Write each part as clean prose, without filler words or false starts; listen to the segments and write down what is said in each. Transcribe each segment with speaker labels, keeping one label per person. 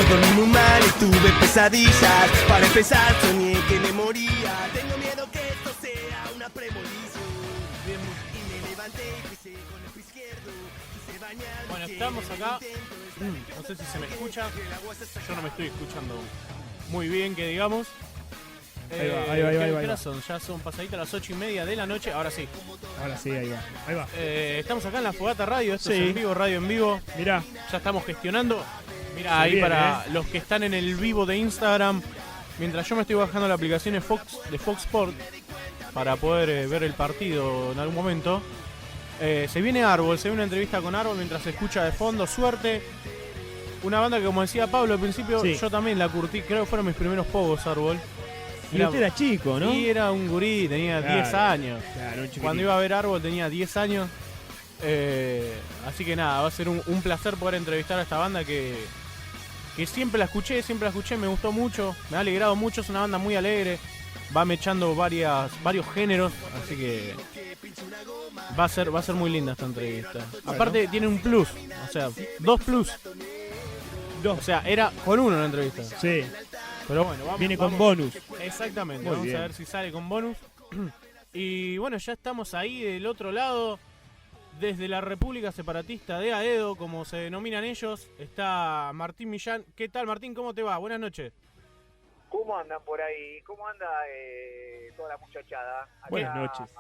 Speaker 1: dormí muy mal y tuve pesadillas. Para empezar soñé que me moría. Tengo miedo que esto sea una premonición. Y me levanté y pisé con el pie izquierdo. Quise bañarme.
Speaker 2: Bueno, estamos acá. No sé si se me escucha. Yo no me estoy escuchando muy bien, que digamos.
Speaker 3: Ahí va.
Speaker 2: ¿Qué horas son? Ya son pasaditas las 8:30 de la noche. Ahora sí.
Speaker 3: Ahí va.
Speaker 2: Estamos acá en la Fogata Radio. Esto
Speaker 3: Sí.
Speaker 2: es en vivo, radio en vivo.
Speaker 3: Mirá.
Speaker 2: Ya estamos gestionando. Mirá, ahí
Speaker 3: bien,
Speaker 2: para los que están en el vivo de Instagram. Mientras yo me estoy bajando la aplicación de Fox Sport para poder ver el partido en algún momento. Se viene Árbol, se viene una entrevista con Árbol mientras se escucha de fondo. Suerte. Una banda que, como decía Pablo al principio,
Speaker 3: Sí.
Speaker 2: yo también la curtí. Creo que fueron mis primeros pogos, Árbol.
Speaker 3: Y usted era chico, ¿no?
Speaker 2: Y era un gurí, tenía
Speaker 3: Claro,
Speaker 2: 10 años.
Speaker 3: Claro, un chiquitín.
Speaker 2: Cuando iba a ver Árbol tenía 10 años. Así que nada, va a ser un placer poder entrevistar a esta banda que siempre la escuché, me gustó mucho, me ha alegrado mucho, es una banda muy alegre, va mechando varios géneros, así que va a ser muy linda esta entrevista. Aparte tiene un plus, o sea, 2 plus. O sea, era con uno la entrevista.
Speaker 3: Sí.
Speaker 2: Pero bueno,
Speaker 3: Viene con bonus.
Speaker 2: Exactamente,
Speaker 3: Muy
Speaker 2: vamos
Speaker 3: bien.
Speaker 2: a ver si sale con bonus. Y bueno, ya estamos ahí del otro lado, desde la República Separatista de Aedo, como se denominan ellos, está Martín Millán. ¿Qué tal, Martín? ¿Cómo te va? Buenas noches.
Speaker 4: ¿Cómo andan por ahí? ¿Cómo anda toda la muchachada? Acá
Speaker 3: Buenas noches.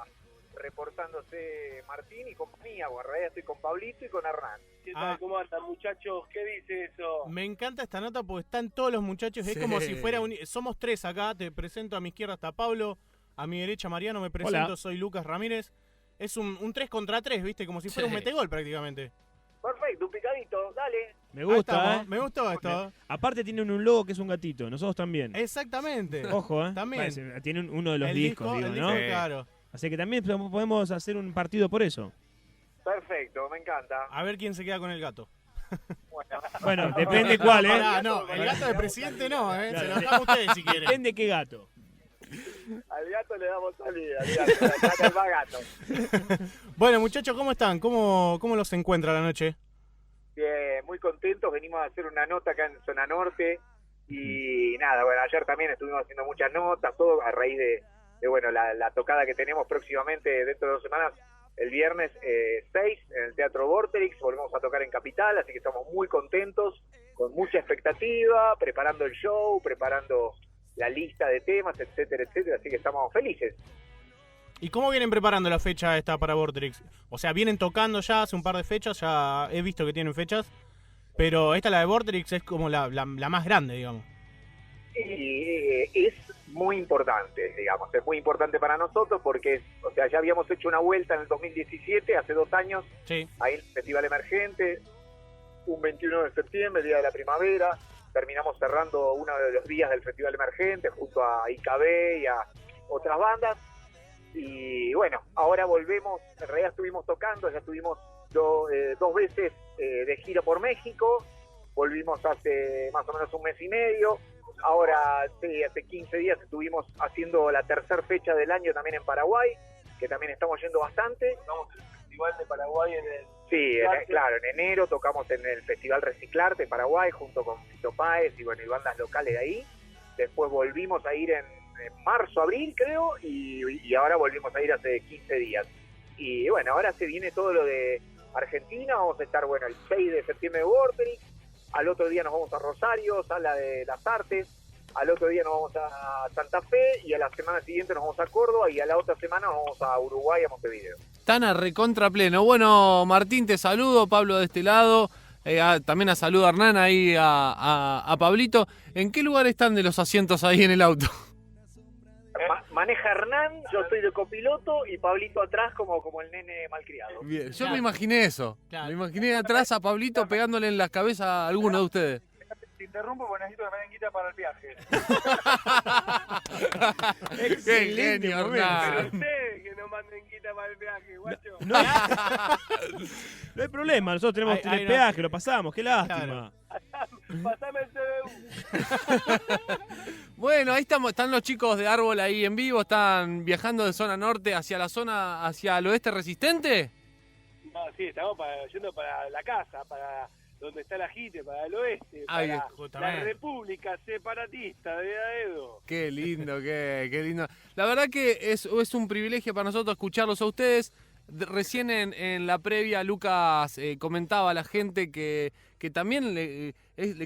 Speaker 4: Reportándose Martín y compañía. Bueno, en realidad estoy con Pablito y con Hernán.
Speaker 5: ¿Qué tal? ¿Cómo andan, muchachos? ¿Qué dice eso?
Speaker 2: Me encanta esta nota porque están todos los muchachos. Es como si fuera somos 3 acá. Te presento: a mi izquierda está Pablo, a mi derecha Mariano, me presento,
Speaker 3: Hola.
Speaker 2: soy Lucas Ramírez. Es un 3 contra 3, ¿viste? Como si fuera un metegol prácticamente.
Speaker 4: Perfecto, un picadito, dale.
Speaker 3: Me
Speaker 2: Ahí
Speaker 3: gusta,
Speaker 2: estamos, me gustó esto.
Speaker 3: Aparte tienen un logo que es un gatito, nosotros también.
Speaker 2: Exactamente.
Speaker 3: Ojo,
Speaker 2: También.
Speaker 3: Parece, tienen uno de los
Speaker 2: el
Speaker 3: discos,
Speaker 2: disco,
Speaker 3: digo, ¿no?
Speaker 2: claro.
Speaker 3: Así que también podemos hacer un partido por eso.
Speaker 4: Perfecto, me encanta.
Speaker 2: A ver quién se queda con el gato.
Speaker 3: Bueno, depende cuál, ¿eh?
Speaker 2: Pará, no, el gato de presidente no, ¿eh? Se lo dejamos a ustedes si quieren.
Speaker 3: Depende qué gato.
Speaker 4: Al gato le damos salida, al gato, acá el más gato.
Speaker 2: Bueno, muchachos, ¿cómo están? ¿Cómo los encuentra la noche?
Speaker 4: Bien, muy contentos, venimos a hacer una nota acá en Zona Norte y nada, bueno, ayer también estuvimos haciendo muchas notas, todo a raíz de bueno, la tocada que tenemos próximamente dentro de 2 semanas, el viernes 6 en el Teatro Vorterix, volvemos a tocar en Capital, así que estamos muy contentos, con mucha expectativa, preparando el show, preparando la lista de temas, etcétera, etcétera, así que estamos felices.
Speaker 2: ¿Y cómo vienen preparando la fecha esta para Vorterix? O sea, vienen tocando ya hace un par de fechas, ya he visto que tienen fechas, pero esta, la de Vorterix, es como la más grande, digamos.
Speaker 4: Y es muy importante, digamos, es muy importante para nosotros porque, o sea, ya habíamos hecho una vuelta en el 2017, hace 2 años,
Speaker 2: Sí.
Speaker 4: ahí en el Festival Emergente, un 21 de septiembre, Día de la Primavera, terminamos cerrando uno de los días del Festival Emergente junto a IKB y a otras bandas, y bueno, ahora volvemos, en realidad estuvimos tocando, ya estuvimos 2 veces de gira por México, volvimos hace más o menos 1 mes y medio, ahora sí, hace 15 días estuvimos haciendo la 3ª fecha del año también en Paraguay, que también estamos yendo bastante.
Speaker 5: Estamos en el Festival de Paraguay en el...
Speaker 4: Sí, claro, en enero tocamos en el Festival Reciclarte de Paraguay junto con Fito Páez y bueno, y bandas locales de ahí. Después volvimos a ir en marzo, abril creo, y ahora volvimos a ir hace 15 días. Y bueno, ahora se viene todo lo de Argentina, vamos a estar, bueno, el 6 de septiembre de Vorterix, al otro día nos vamos a Rosario, Sala de las Artes, al otro día nos vamos a Santa Fe y a la semana siguiente nos vamos a Córdoba y a la otra semana nos vamos a Uruguay, a Montevideo.
Speaker 6: Están a recontra pleno. Bueno, Martín, te saludo, Pablo de este lado, también a saludo a Hernán ahí, a Pablito. ¿En qué lugar están de los asientos ahí en el auto?
Speaker 4: Maneja Hernán, yo estoy de copiloto y Pablito atrás como el nene malcriado.
Speaker 6: Bien, yo
Speaker 2: Claro.
Speaker 6: me imaginé eso.
Speaker 2: Claro.
Speaker 6: Me imaginé atrás a Pablito pegándole en la cabeza a alguno de ustedes.
Speaker 5: Te interrumpo porque necesito que me den guita para el viaje.
Speaker 6: Qué genio,
Speaker 5: Pero
Speaker 6: Hernán.
Speaker 5: usted que no manden guita para el viaje, guacho.
Speaker 3: No hay problema, nosotros tenemos
Speaker 2: Ahí
Speaker 3: el
Speaker 2: no.
Speaker 3: peaje, lo pasamos, qué lástima.
Speaker 5: Pasame el CBU.
Speaker 6: Bueno, ahí están los chicos de Árbol ahí en vivo, están viajando de zona norte hacia el oeste resistente.
Speaker 5: No, sí, estamos yendo para la casa, para donde está la JITE, para el oeste,
Speaker 6: Ay,
Speaker 5: para la
Speaker 2: justamente.
Speaker 5: República Separatista de Aedo.
Speaker 6: Qué lindo, qué lindo. La verdad que es un privilegio para nosotros escucharlos a ustedes. Recién en la previa Lucas comentaba a la gente que también le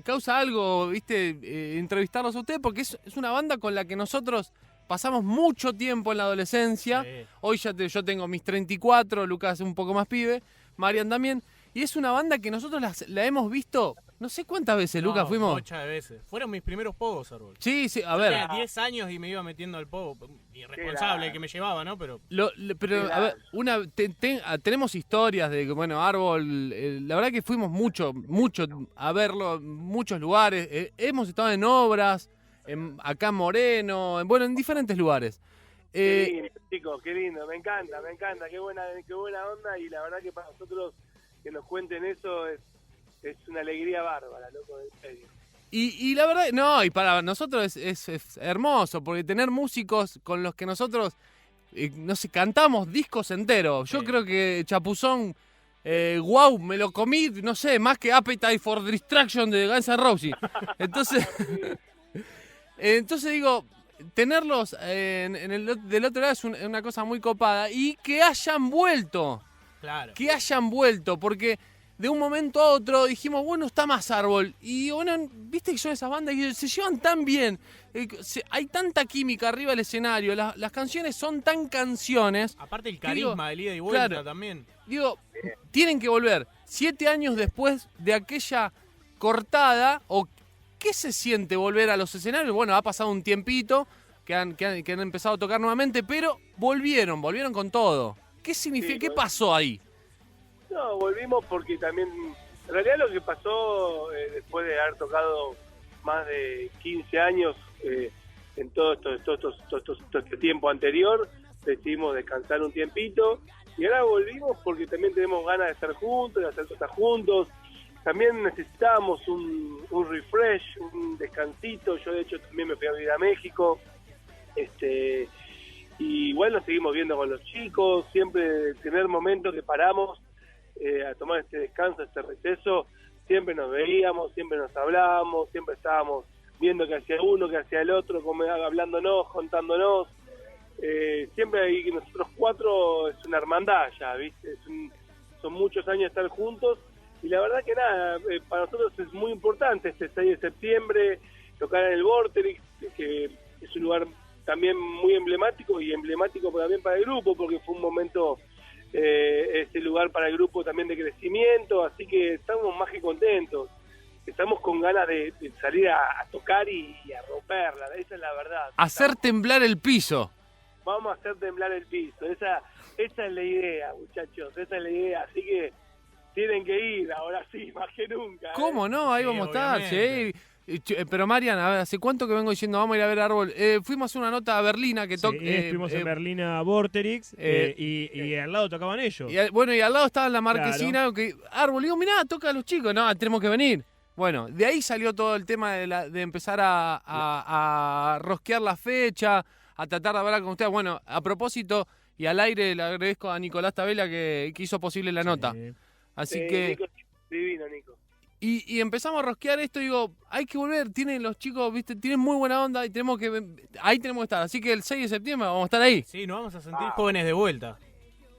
Speaker 6: causa algo, viste, entrevistarlos a ustedes, porque es una banda con la que nosotros pasamos mucho tiempo en la adolescencia.
Speaker 2: Sí.
Speaker 6: Hoy yo tengo mis 34, Lucas un poco más pibe, Marian también. Y es una banda que nosotros la hemos visto, no sé cuántas veces,
Speaker 2: No,
Speaker 6: Lucas, fuimos.
Speaker 2: muchas veces. Fueron mis primeros pogos, Árbol.
Speaker 6: Sí, a
Speaker 2: Yo
Speaker 6: ver.
Speaker 2: tenía 10 años y me iba metiendo al pogo. Irresponsable que me llevaba, ¿no? Pero
Speaker 6: Pero, a ver, tenemos historias de que, bueno, Árbol, la verdad que fuimos mucho a verlo, en muchos lugares. Hemos estado en obras, acá en Moreno, en diferentes lugares.
Speaker 5: Qué lindo, chicos, qué lindo, me encanta, qué buena onda, y la verdad que para nosotros que nos cuenten eso es una alegría bárbara, loco, en serio.
Speaker 6: Y la verdad, no, y para nosotros es hermoso, porque tener músicos con los que nosotros, no sé, cantamos discos enteros. Yo creo que Chapuzón, wow, me lo comí, no sé, más que Appetite for Destruction de Guns N' Roses. Entonces digo, tenerlos del otro lado es una cosa muy copada. Y que hayan vuelto.
Speaker 2: claro.
Speaker 6: Que hayan vuelto, porque de un momento a otro dijimos, bueno, está más Árbol. Y bueno, viste que son esas bandas que se llevan tan bien. Hay tanta química arriba del escenario. Las canciones son tan canciones.
Speaker 2: Aparte el
Speaker 6: Digo,
Speaker 2: carisma del ida y vuelta
Speaker 6: claro.
Speaker 2: también.
Speaker 6: Digo, tienen que volver 7 años después de aquella cortada. ¿O qué se siente volver a los escenarios? Bueno, ha pasado un tiempito que han empezado a tocar nuevamente, pero volvieron con todo. ¿Qué significa?
Speaker 5: Sí,
Speaker 6: ¿Qué pasó ahí?
Speaker 5: No, volvimos porque también, en realidad lo que pasó después de haber tocado más de 15 años en todo este tiempo anterior, decidimos descansar un tiempito y ahora volvimos porque también tenemos ganas de estar juntos, de hacer cosas juntos. También necesitábamos un refresh, un descansito. Yo de hecho también me fui a vivir a México. Y bueno, seguimos viendo con los chicos, siempre tener momentos que paramos a tomar este descanso, este receso, siempre nos veíamos, siempre nos hablábamos, siempre estábamos viendo qué hacía uno, qué hacía el otro, hablándonos, contándonos. Siempre ahí nosotros cuatro es una hermandad ya, ¿viste? Son muchos años estar juntos y la verdad que nada, para nosotros es muy importante este 6 de septiembre, tocar en el Vorterix, que es un lugar también muy emblemático y emblemático también para el grupo, porque fue un momento, este lugar para el grupo también de crecimiento, así que estamos más que contentos, estamos con ganas de salir a tocar y a romperla, esa es la verdad.
Speaker 6: Hacer temblar el piso.
Speaker 5: Vamos a hacer temblar el piso, esa es la idea, muchachos, esa es la idea, así que tienen que ir, ahora sí, más que nunca.
Speaker 6: ¿Cómo no? Ahí
Speaker 2: Sí,
Speaker 6: vamos a estar,
Speaker 2: obviamente.
Speaker 6: sí. Pero Marian, a ver, ¿hace cuánto que vengo diciendo vamos a ir a ver Árbol? Fuimos a hacer una nota a Berlina que toca.
Speaker 3: Estuvimos en Berlín a Vorterix y al lado tocaban ellos.
Speaker 6: Y al lado estaba la marquesina, que Árbol, digo, mirá, toca a los chicos, no, tenemos que venir. Bueno, de ahí salió todo el tema de empezar a rosquear la fecha, a tratar de hablar con ustedes. Bueno, a propósito, y al aire le agradezco a Nicolás Tabela que hizo posible la nota. Así que...
Speaker 5: Nico, divino, Nico.
Speaker 6: Y empezamos a rosquear esto, digo, hay que volver, tienen los chicos, viste, tienen muy buena onda y ahí tenemos que estar. Así que el 6 de septiembre vamos a estar ahí.
Speaker 2: Sí, nos vamos a sentir jóvenes de vuelta.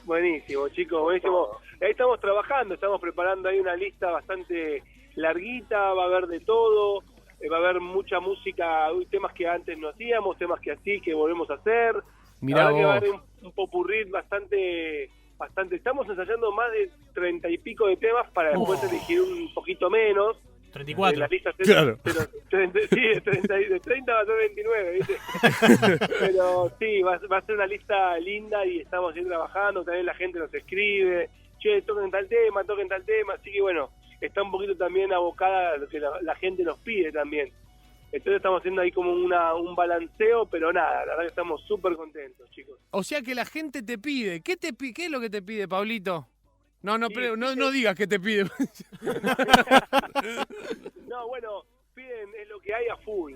Speaker 5: Buenísimo, chicos, buenísimo. Ahí estamos trabajando, estamos preparando ahí una lista bastante larguita, va a haber de todo, va a haber mucha música, temas que antes no hacíamos, temas que así, que volvemos a hacer.
Speaker 6: Mirá
Speaker 5: La verdad que va a
Speaker 6: vos.
Speaker 5: haber un popurrí bastante, estamos ensayando más de 30 y pico de temas para después elegir un poquito menos.
Speaker 2: 34.
Speaker 5: La lista
Speaker 6: Claro.
Speaker 5: sí, de 30 va a ser 29, ¿viste? Pero sí, va a ser una lista linda y estamos ahí trabajando, también la gente nos escribe, che, toquen tal tema, así que bueno, está un poquito también abocada a lo que la gente nos pide también. Entonces estamos haciendo ahí como un balanceo, pero nada, la verdad que estamos súper contentos, chicos.
Speaker 6: O sea que la gente te pide. ¿Qué es lo que te pide, Pablito? No,
Speaker 5: Sí,
Speaker 6: pero no digas que te pide.
Speaker 5: No, bueno, piden, es lo que hay a full,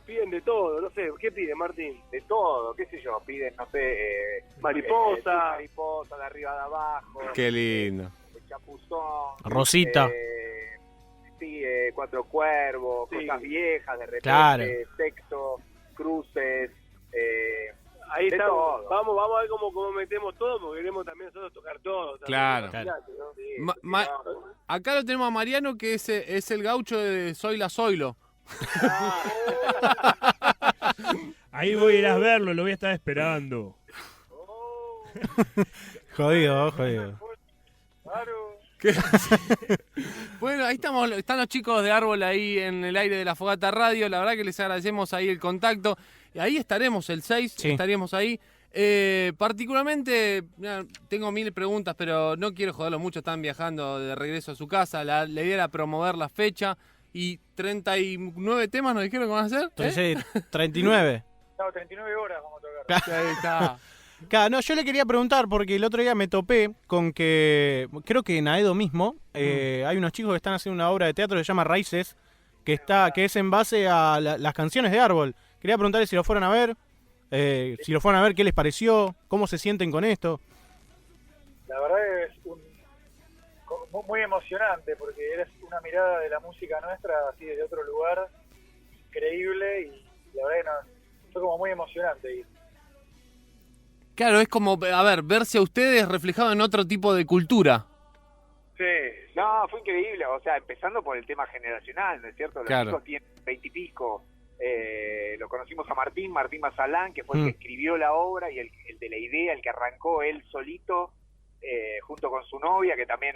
Speaker 5: piden de todo, no sé, ¿qué pide Martín?
Speaker 4: De todo, qué sé yo, piden, no sé,
Speaker 5: Mariposa.
Speaker 4: mariposa de arriba de abajo.
Speaker 6: Qué lindo.
Speaker 4: Chapuzón,
Speaker 2: Rosita.
Speaker 4: Sí, Cuatro Cuervos,
Speaker 5: Sí.
Speaker 4: Cosas Viejas, de repente,
Speaker 2: Claro.
Speaker 4: Sexto, Cruces,
Speaker 5: Ahí
Speaker 4: de
Speaker 5: estamos.
Speaker 4: todo.
Speaker 5: Vamos a ver cómo metemos todo, porque queremos también nosotros tocar todo.
Speaker 6: Claro.
Speaker 5: Imagínate, ¿no?
Speaker 6: Ma- Acá lo tenemos a Mariano, que es el gaucho de Zoila Zoilo.
Speaker 3: Ahí voy a ir a verlo, lo voy a estar esperando.
Speaker 2: Jodido, jodido.
Speaker 6: Bueno, ahí están los chicos de Árbol ahí en el aire de la Fogata Radio. La verdad que les agradecemos ahí el contacto. Y ahí estaremos el 6,
Speaker 2: Sí.
Speaker 6: estaríamos ahí. Particularmente, mira, tengo 1000 preguntas, pero no quiero joderlos mucho. Están viajando de regreso a su casa. La idea era promover la fecha. Y 39 temas nos dijeron que van a hacer.
Speaker 2: Entonces, 39.
Speaker 4: No, 39 horas vamos a tocar.
Speaker 6: Ahí está.
Speaker 2: Claro, no, yo le quería preguntar porque el otro día me topé con que, creo que en Aedo mismo, hay unos chicos que están haciendo una obra de teatro que se llama Raíces, que es en base a las canciones de Árbol. Quería preguntarles si lo fueron a ver, qué les pareció, cómo se sienten con esto.
Speaker 4: La verdad es muy emocionante porque eres una mirada de la música nuestra así desde otro lugar increíble y la verdad que fue como muy emocionante. Y
Speaker 6: Claro, es como, a ver, verse a ustedes reflejado en otro tipo de cultura.
Speaker 4: sí, no, fue increíble, o sea, empezando por el tema generacional, ¿no es cierto? Los
Speaker 6: Claro.
Speaker 4: chicos tienen 20 y pico, lo conocimos a Martín Mazalán, que fue el que escribió la obra y el de la idea, el que arrancó él solito, junto con su novia, que también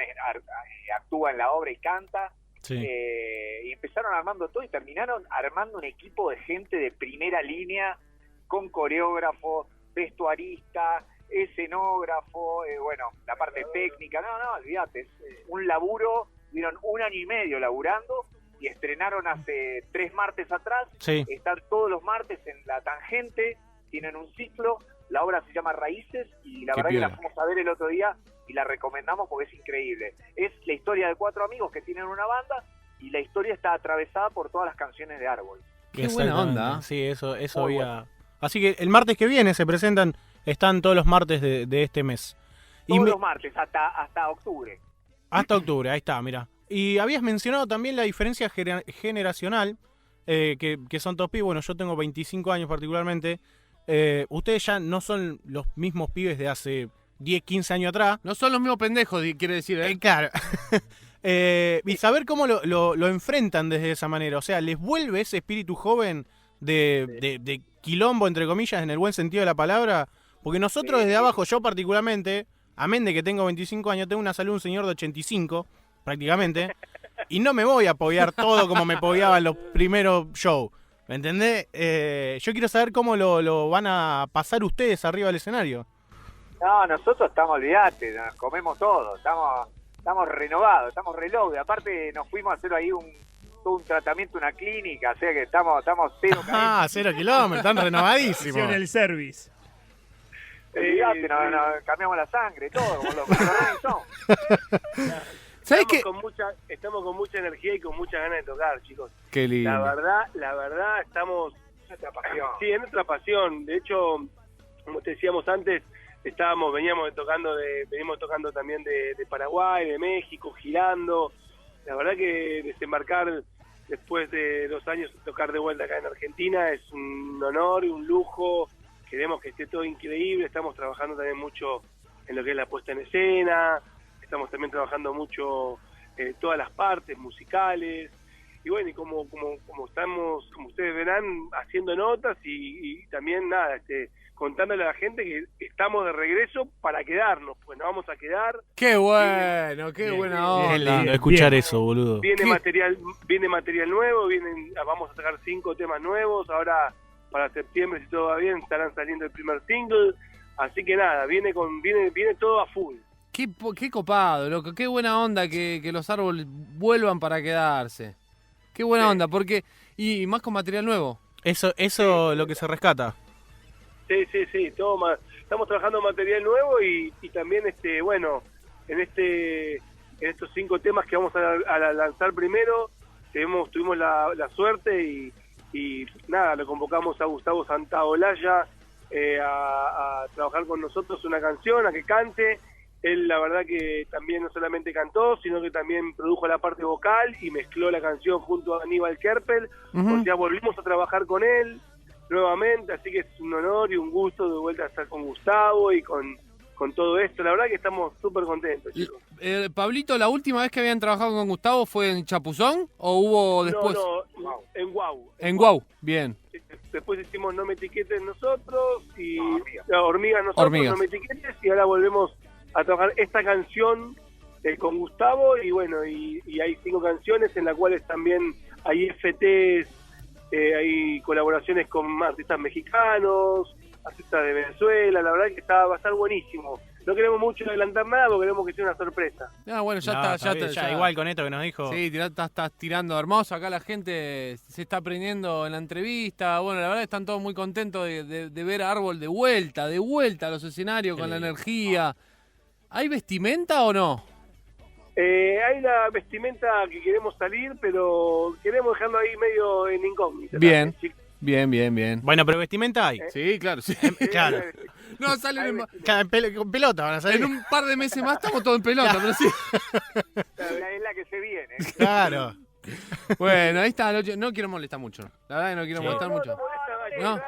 Speaker 4: actúa en la obra y canta.
Speaker 2: Sí.
Speaker 4: Y empezaron armando todo y terminaron armando un equipo de gente de primera línea, con coreógrafo, vestuarista, escenógrafo, bueno, la parte técnica, no, olvídate, es un laburo, dieron 1 año y medio laburando y estrenaron hace 3 martes atrás,
Speaker 2: Sí.
Speaker 4: están todos los martes en La Tangente, tienen un ciclo, la obra se llama Raíces y la
Speaker 6: Qué
Speaker 4: verdad que
Speaker 6: piola.
Speaker 4: la fuimos a ver el otro día y la recomendamos porque es increíble. Es la historia de 4 amigos que tienen una banda y la historia está atravesada por todas las canciones de Árbol.
Speaker 6: Qué buena onda.
Speaker 2: Sí, eso
Speaker 4: Muy
Speaker 2: había. Así que el martes que viene se presentan, están todos los martes de este mes.
Speaker 4: Todos los martes, hasta octubre.
Speaker 2: Hasta octubre, ahí está, mira. Y habías mencionado también la diferencia generacional, que son todos pibes. Bueno, yo tengo 25 años particularmente. Ustedes ya no son los mismos pibes de hace 10, 15 años atrás.
Speaker 6: No son los mismos pendejos, quiere decir, ¿eh?
Speaker 2: Claro. Y saber cómo lo enfrentan desde esa manera. O sea, ¿les vuelve ese espíritu joven de quilombo, entre comillas, en el buen sentido de la palabra? Porque nosotros desde abajo, yo particularmente, amén de que tengo 25 años, tengo una salud de un señor de 85, prácticamente, y no me voy a apoyar todo como me apoyaba en los primeros shows. ¿Me entendés? Yo quiero saber cómo lo van a pasar ustedes arriba del escenario.
Speaker 4: No, nosotros estamos, olvidate, nos comemos todo, estamos renovados, estamos reload. Aparte nos fuimos a hacer ahí todo un tratamiento, una clínica, o sea que estamos cero
Speaker 2: Ah, 0 kilómetros, están renovadísimos.
Speaker 3: Hicieron el service.
Speaker 4: olvidate, nos cambiamos la sangre, todo, como los Rolling Stones.
Speaker 6: ¿Sabés qué?
Speaker 5: Estamos con mucha energía y con muchas ganas de tocar, chicos.
Speaker 6: Qué lindo.
Speaker 5: La verdad, estamos
Speaker 4: Nuestra pasión.
Speaker 5: sí, es nuestra pasión. De hecho, como te decíamos antes, venimos tocando también de Paraguay, de México, girando. La verdad que desembarcar después de 2 años, tocar de vuelta acá en Argentina es un honor y un lujo. Queremos que esté todo increíble. Estamos trabajando también mucho en lo que es la puesta en escena. Estamos también trabajando mucho todas las partes musicales. Y bueno, y como estamos, como ustedes verán, haciendo notas y también nada, contándole a la gente que estamos de regreso para quedarnos, pues nos vamos a quedar.
Speaker 6: Qué bueno, qué buena
Speaker 2: Qué
Speaker 6: onda.
Speaker 2: lindo escuchar
Speaker 3: Bien.
Speaker 2: eso, boludo.
Speaker 5: Viene
Speaker 6: ¿Qué?
Speaker 5: material nuevo, vamos a sacar 5 temas nuevos, ahora para septiembre, si todo va bien, estarán saliendo el primer single, así que nada, viene todo a full.
Speaker 6: Qué copado, loco. Qué buena onda que los árboles vuelvan para quedarse. Qué buena onda, porque... Y más con material nuevo.
Speaker 2: Eso es lo que se rescata.
Speaker 5: Sí, todo más. Estamos trabajando material nuevo y también, bueno, en estos 5 temas que vamos a lanzar primero, tuvimos la suerte y nada, lo convocamos a Gustavo Santaolalla a trabajar con nosotros una canción, a que cante, Él la verdad que también no solamente cantó, sino que también produjo la parte vocal y mezcló la canción junto a Aníbal Kerpel. O sea, volvimos a trabajar con él nuevamente, así que es un honor y un gusto de vuelta a estar con Gustavo y con todo esto. La verdad que estamos súper contentos, chicos.
Speaker 6: Pablito, ¿la última vez que habían trabajado con Gustavo fue en Chapuzón o hubo después?
Speaker 5: No, en Guau.
Speaker 6: En Guau, bien.
Speaker 5: Después hicimos No Me Etiquetes nosotros y Hormigas nosotros,
Speaker 6: Hormigas.
Speaker 5: No Me Etiquetes, y ahora volvemos a trabajar esta canción con Gustavo, y bueno, y hay 5 canciones en las cuales también hay FTs, hay colaboraciones con artistas mexicanos, artistas de Venezuela. La verdad que va a estar buenísimo. No queremos mucho adelantar nada porque queremos que sea una sorpresa.
Speaker 6: Bueno, ya
Speaker 2: No,
Speaker 6: está,
Speaker 2: bien, ya igual con esto que nos dijo.
Speaker 6: Sí, estás tirando hermoso. Acá la gente se está aprendiendo en la entrevista. Bueno, la verdad están todos muy contentos de ver a Árbol de vuelta a los escenarios con la energía. ¿Hay vestimenta o no?
Speaker 5: Hay la vestimenta que queremos salir, pero queremos dejarlo ahí medio en incógnita.
Speaker 6: Bien.
Speaker 5: Chicos.
Speaker 6: Bien.
Speaker 2: Bueno, pero vestimenta hay.
Speaker 6: Sí, claro. Sí.
Speaker 2: Claro.
Speaker 6: No, salen
Speaker 2: Con pelota van a salir.
Speaker 6: en un par de meses más estamos todos en pelota, pero sí.
Speaker 4: Es la que se viene.
Speaker 2: Claro.
Speaker 6: Bueno, ahí está. No quiero molestar mucho. La verdad que no quiero molestar mucho. No.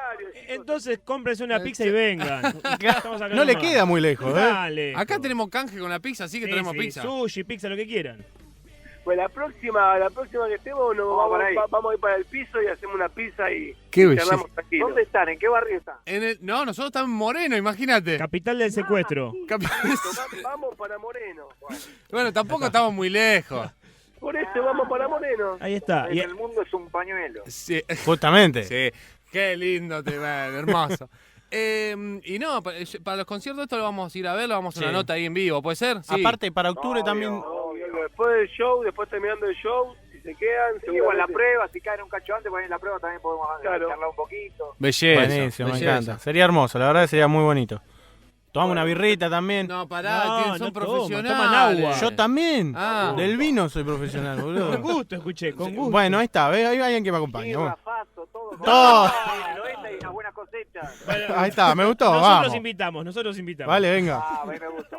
Speaker 3: Entonces cómprense una pizza y vengan. Estamos acá
Speaker 2: No le
Speaker 3: nomás.
Speaker 2: queda muy lejos, ¿eh?
Speaker 3: Dale.
Speaker 6: Acá tenemos canje con la pizza, así que
Speaker 3: Sí,
Speaker 6: tenemos
Speaker 3: sí,
Speaker 6: pizza.
Speaker 3: Sushi, pizza, lo que quieran.
Speaker 5: Pues la próxima que estemos
Speaker 4: Vamos
Speaker 5: vamos a ir para el piso y hacemos una pizza y
Speaker 6: Qué belleza.
Speaker 5: charlamos tranquilos.
Speaker 4: ¿Dónde están? ¿En qué barrio están?
Speaker 6: No, nosotros estamos en Moreno, imagínate.
Speaker 3: Capital del secuestro.
Speaker 5: Vamos para Moreno.
Speaker 6: Bueno, tampoco estamos muy lejos.
Speaker 5: Por eso vamos para Moreno.
Speaker 3: Ahí está.
Speaker 4: En el mundo es un pañuelo.
Speaker 6: Sí,
Speaker 2: Justamente.
Speaker 6: sí. Qué lindo te ven, hermoso. Y no, para los conciertos esto lo vamos a ir a ver, lo vamos a hacer una
Speaker 2: Sí.
Speaker 6: nota ahí en vivo, ¿puede ser? Sí.
Speaker 2: Aparte, para octubre
Speaker 4: Obvio.
Speaker 2: también.
Speaker 5: Obvio, después del show, después terminando el show, si se quedan,
Speaker 4: Sí, igual la
Speaker 5: seguramente-
Speaker 4: prueba, si caen un cacho antes, pues en la prueba también podemos
Speaker 5: Claro.
Speaker 4: charlar un poquito.
Speaker 6: Belleza.
Speaker 2: Buenísimo, me
Speaker 6: belleza.
Speaker 2: encanta. Sería hermoso, la verdad que sería muy bonito. Tomamos una birrita también.
Speaker 6: No, pará,
Speaker 3: No,
Speaker 6: son
Speaker 3: no
Speaker 6: profesionales.
Speaker 3: toman agua.
Speaker 2: Yo también.
Speaker 6: Ah.
Speaker 2: Del vino soy profesional, boludo.
Speaker 3: Con gusto, escuché, con gusto.
Speaker 2: Bueno, ahí está, ¿ves? Hay alguien que me acompaña.
Speaker 4: Birra,
Speaker 2: Bueno.
Speaker 4: faso, todo.
Speaker 2: Todo.
Speaker 4: Lo esta y una buena cosecha.
Speaker 3: Bueno,
Speaker 2: Ahí está, me gustó,
Speaker 3: nosotros
Speaker 2: vamos.
Speaker 3: nosotros invitamos.
Speaker 2: Vale, venga.
Speaker 4: Ah, me gustó.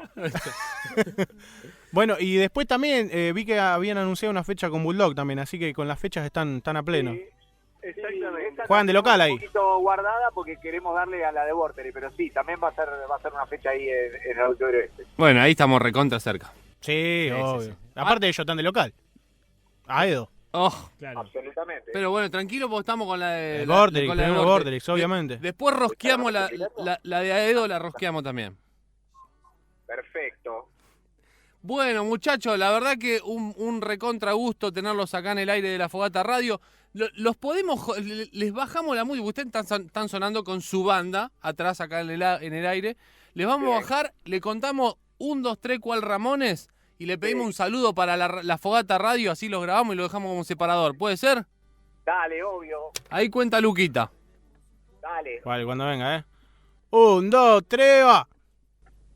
Speaker 2: Bueno, y después también vi que habían anunciado una fecha con Bulldog también, así que con las fechas están a pleno.
Speaker 5: Sí, exactamente.
Speaker 4: Esta
Speaker 2: Juegan de
Speaker 4: la
Speaker 2: local
Speaker 4: tenemos
Speaker 2: ahí.
Speaker 4: Un poquito guardada porque queremos darle a la de Vorterix, pero sí, también va a ser una fecha ahí en el auditorio este.
Speaker 6: Bueno, ahí estamos recontra cerca.
Speaker 2: Sí, obvio.
Speaker 3: sí.
Speaker 2: Aparte ellos están de local. Aedo.
Speaker 6: Oh,
Speaker 3: Claro.
Speaker 4: Absolutamente.
Speaker 6: pero bueno, tranquilo porque estamos con la de...
Speaker 2: El
Speaker 6: la-
Speaker 2: Vorterix,
Speaker 6: con la de
Speaker 2: primero
Speaker 6: Vorterix.
Speaker 2: Vorterix, obviamente.
Speaker 6: Después rosqueamos la de Aedo, la rosqueamos también.
Speaker 4: Perfecto.
Speaker 6: Bueno, muchachos, la verdad que un recontra gusto tenerlos acá en el aire de la Fogata Radio. Los podemos, les bajamos la música, ustedes están sonando con su banda atrás acá en el aire. Les vamos a bajar, le contamos 1, 2, 3 cuál Ramones y le pedimos un saludo para la Fogata Radio, así los grabamos y lo dejamos como separador. ¿Puede ser?
Speaker 4: Dale, obvio.
Speaker 6: Ahí cuenta Luquita.
Speaker 4: Dale.
Speaker 2: Vale, cuando venga, 1, 2, 3, va.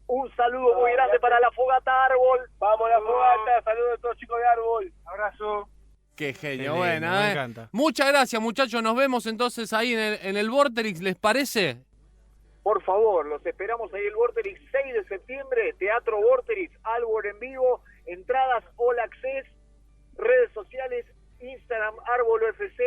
Speaker 4: Un saludo muy grande para la Fogata Árbol.
Speaker 5: Vamos a la fogata, saludos a todos los chicos de Árbol. Abrazo.
Speaker 6: Qué
Speaker 2: Qué
Speaker 6: genio,
Speaker 2: lindo,
Speaker 6: buena,
Speaker 2: me
Speaker 6: ¿eh?
Speaker 2: encanta.
Speaker 6: Muchas gracias, muchachos. Nos vemos entonces ahí en el Vorterix, ¿les parece?
Speaker 4: Por favor, los esperamos ahí el Vorterix 6 de septiembre, Teatro Vorterix, Árbol en vivo, entradas All Access, redes sociales, Instagram Árbol UFC,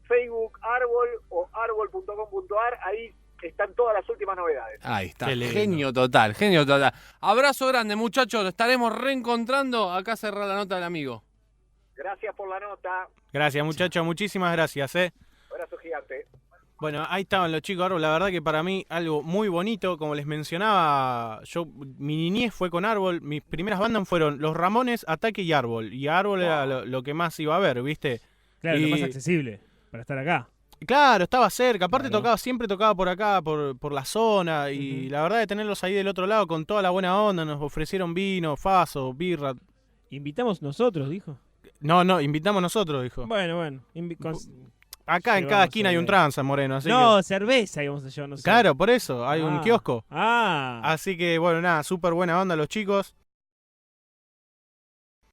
Speaker 4: Facebook Árbol o árbol.com.ar, ahí están todas las últimas novedades.
Speaker 6: Ahí está,
Speaker 2: Qué lindo.
Speaker 6: genio total, genio total. Abrazo grande, muchachos, lo estaremos reencontrando. Acá cerrar la nota del amigo.
Speaker 4: Gracias por la nota,
Speaker 2: Gracias, muchachos, muchísimas gracias,
Speaker 4: abrazo gigante.
Speaker 2: Bueno, ahí estaban los chicos Árbol. La verdad que para mí algo muy bonito, como les mencionaba, mi niñez fue con Árbol. Mis primeras bandas fueron Los Ramones, Ataque y Árbol. Y Árbol era lo que más iba a ver, ¿viste?
Speaker 3: Claro,
Speaker 2: Y-
Speaker 3: lo más accesible para estar acá.
Speaker 2: Claro, estaba cerca. Aparte
Speaker 3: Claro.
Speaker 2: siempre tocaba por acá, por la zona. Y la verdad de tenerlos ahí del otro lado con toda la buena onda, nos ofrecieron vino, faso, birra.
Speaker 3: Invitamos nosotros, dijo.
Speaker 2: No, invitamos nosotros, dijo.
Speaker 3: Bueno.
Speaker 2: Acá en
Speaker 3: Sí,
Speaker 2: cada
Speaker 3: vamos
Speaker 2: esquina
Speaker 3: a
Speaker 2: hay un
Speaker 3: ver.
Speaker 2: tranza, Moreno. Así
Speaker 3: No,
Speaker 2: que,
Speaker 3: cerveza íbamos a llevar nosotros.
Speaker 2: claro, por eso, hay un kiosco.
Speaker 3: Ah.
Speaker 2: Así que, bueno, nada, súper buena onda los chicos.